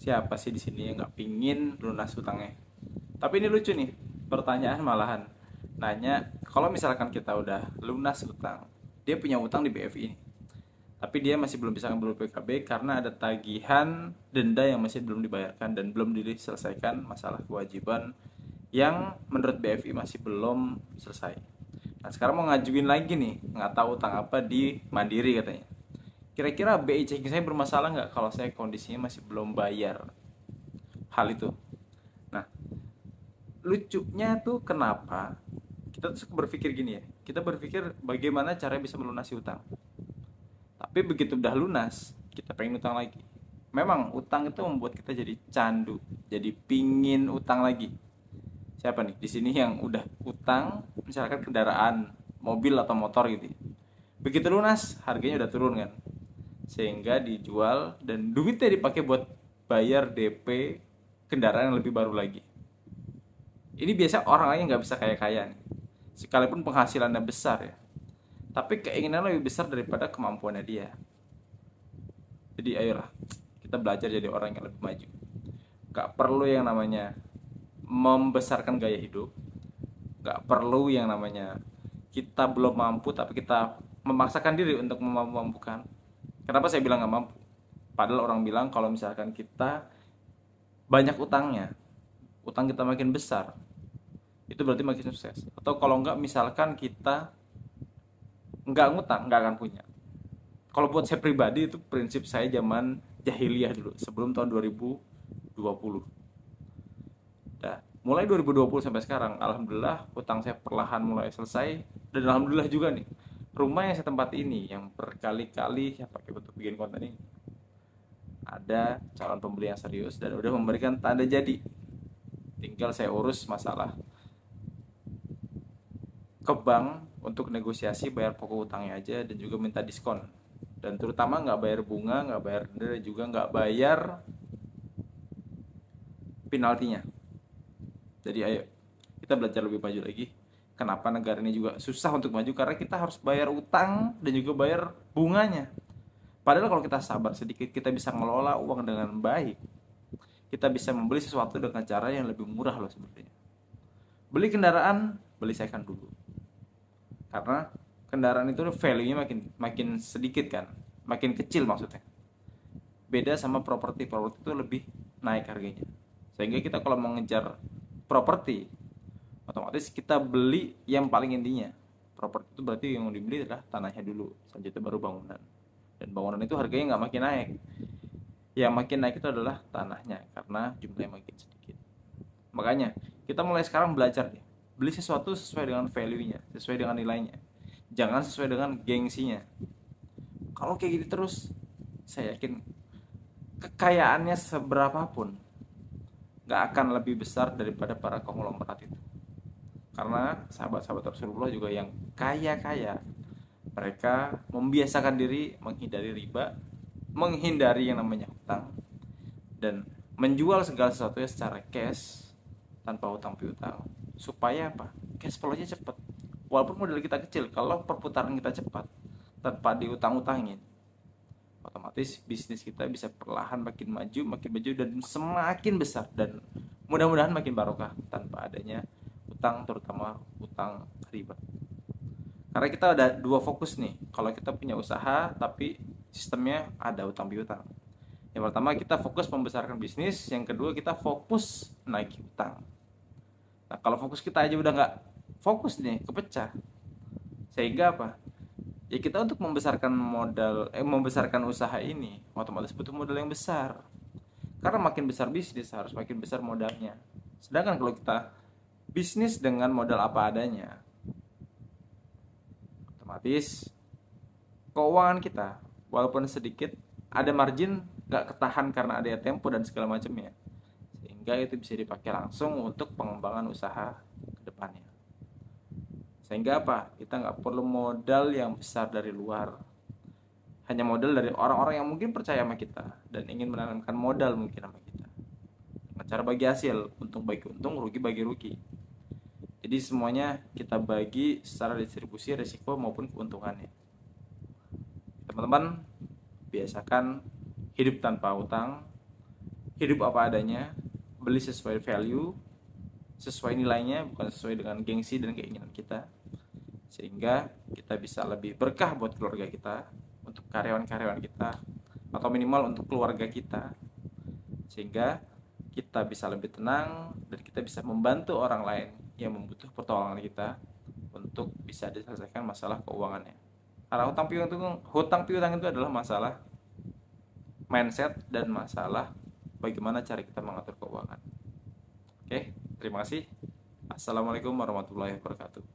Siapa sih di sini yang nggak pingin lunas utangnya? Tapi ini lucu nih, pertanyaan malahan nanya kalau misalkan kita udah lunas utang, dia punya utang di BFI nih, tapi dia masih belum bisa ngambil PKB karena ada tagihan denda yang masih belum dibayarkan dan belum diselesaikan masalah kewajiban yang menurut BFI masih belum selesai. Nah sekarang mau ngajuin lagi nih, nggak tahu utang apa di Mandiri katanya. Kira-kira BI checking saya bermasalah nggak kalau saya kondisinya masih belum bayar hal itu? Nah, lucunya tuh kenapa kita tuh suka berpikir gini ya. Kita berpikir bagaimana cara bisa melunasi utang. Tapi begitu udah lunas, kita pengen utang lagi. Memang utang itu membuat kita jadi candu, jadi pingin utang lagi. Siapa nih di sini yang udah utang, misalkan kendaraan, mobil atau motor gitu ya. Begitu lunas, harganya udah turun kan. Sehingga dijual dan duitnya dipakai buat bayar DP kendaraan yang lebih baru lagi. Ini biasa orang lain nggak bisa kaya-kaya nih. Sekalipun penghasilannya besar ya. Tapi keinginan lebih besar daripada kemampuannya dia. Jadi ayolah, kita belajar jadi orang yang lebih maju. Gak perlu yang namanya membesarkan gaya hidup. Gak perlu yang namanya kita belum mampu tapi kita memaksakan diri untuk memampukan. Kenapa saya bilang gak mampu? Padahal orang bilang kalau misalkan kita banyak utangnya, utang kita makin besar, itu berarti makin sukses. Atau kalau enggak misalkan kita nggak ngutang nggak akan punya. Kalau buat saya pribadi itu prinsip saya zaman jahiliyah dulu sebelum tahun 2020. Nah, mulai 2020 sampai sekarang alhamdulillah utang saya perlahan mulai selesai dan alhamdulillah juga nih rumah yang saya tempati ini yang berkali-kali saya pakai untuk bikin konten ini ada calon pembeli yang serius dan udah memberikan tanda jadi. Tinggal saya urus masalah ke bank untuk negosiasi bayar pokok utangnya aja dan juga minta diskon, dan terutama nggak bayar bunga, nggak bayar denda, dan juga nggak bayar penaltinya. Jadi ayo kita belajar lebih maju lagi. Kenapa negara ini juga susah untuk maju, karena kita harus bayar utang dan juga bayar bunganya. Padahal kalau kita sabar sedikit, kita bisa ngelola uang dengan baik. Kita bisa membeli sesuatu dengan cara yang lebih murah loh sebenarnya. Beli kendaraan, beli second dulu. Karena kendaraan itu value-nya makin makin sedikit kan, makin kecil maksudnya. Beda sama properti, properti itu lebih naik harganya. Sehingga kita kalau mau ngejar properti, otomatis kita beli yang paling intinya. Properti itu berarti yang mau dibeli adalah tanahnya dulu, selanjutnya baru bangunan. Dan bangunan itu harganya nggak makin naik. Yang makin naik itu adalah tanahnya karena jumlahnya makin sedikit. Makanya kita mulai sekarang belajar deh, beli sesuatu sesuai dengan value-nya, sesuai dengan nilainya, jangan sesuai dengan gengsinya. Kalau kayak gitu terus, saya yakin kekayaannya seberapapun gak akan lebih besar daripada para konglomerat itu. Karena sahabat-sahabat Rasulullah juga yang kaya-kaya, mereka membiasakan diri menghindari riba, menghindari yang namanya hutang, dan menjual segala sesuatunya secara cash tanpa hutang piutang. Supaya apa? Cash flow-nya cepat. Walaupun modal kita kecil, kalau perputaran kita cepat tanpa diutang-utangin, otomatis bisnis kita bisa perlahan makin maju dan semakin besar, dan mudah-mudahan makin barokah tanpa adanya utang, terutama utang riba. Karena kita ada dua fokus nih. Kalau kita punya usaha tapi sistemnya ada utang piutang. Yang pertama kita fokus membesarkan bisnis, yang kedua kita fokus naik utang. Nah kalau fokus kita aja udah nggak fokus nih, kepecah. Sehingga apa? Ya kita untuk membesarkan usaha ini otomatis butuh modal yang besar. Karena makin besar bisnis harus makin besar modalnya. Sedangkan kalau kita bisnis dengan modal apa adanya, otomatis keuangan kita walaupun sedikit ada margin nggak ketahan karena ada tempo dan segala macamnya, sehingga itu bisa dipakai langsung untuk pengembangan usaha ke depannya. Sehingga apa? Kita nggak perlu modal yang besar dari luar, hanya modal dari orang-orang yang mungkin percaya sama kita dan ingin menanamkan modal mungkin sama kita dengan cara bagi hasil, untung bagi untung, rugi bagi rugi. Jadi semuanya kita bagi secara distribusi risiko maupun keuntungannya. Teman-teman, biasakan hidup tanpa utang, hidup apa adanya, beli sesuai value, sesuai nilainya, bukan sesuai dengan gengsi dan keinginan kita, sehingga kita bisa lebih berkah buat keluarga kita, untuk karyawan-karyawan kita, atau minimal untuk keluarga kita, sehingga kita bisa lebih tenang dan kita bisa membantu orang lain yang membutuhkan pertolongan kita untuk bisa diselesaikan masalah keuangannya. Karena hutang piutang itu adalah masalah mindset dan masalah bagaimana cara kita mengatur keuangan. Oke, terima kasih. Assalamualaikum warahmatullahi wabarakatuh.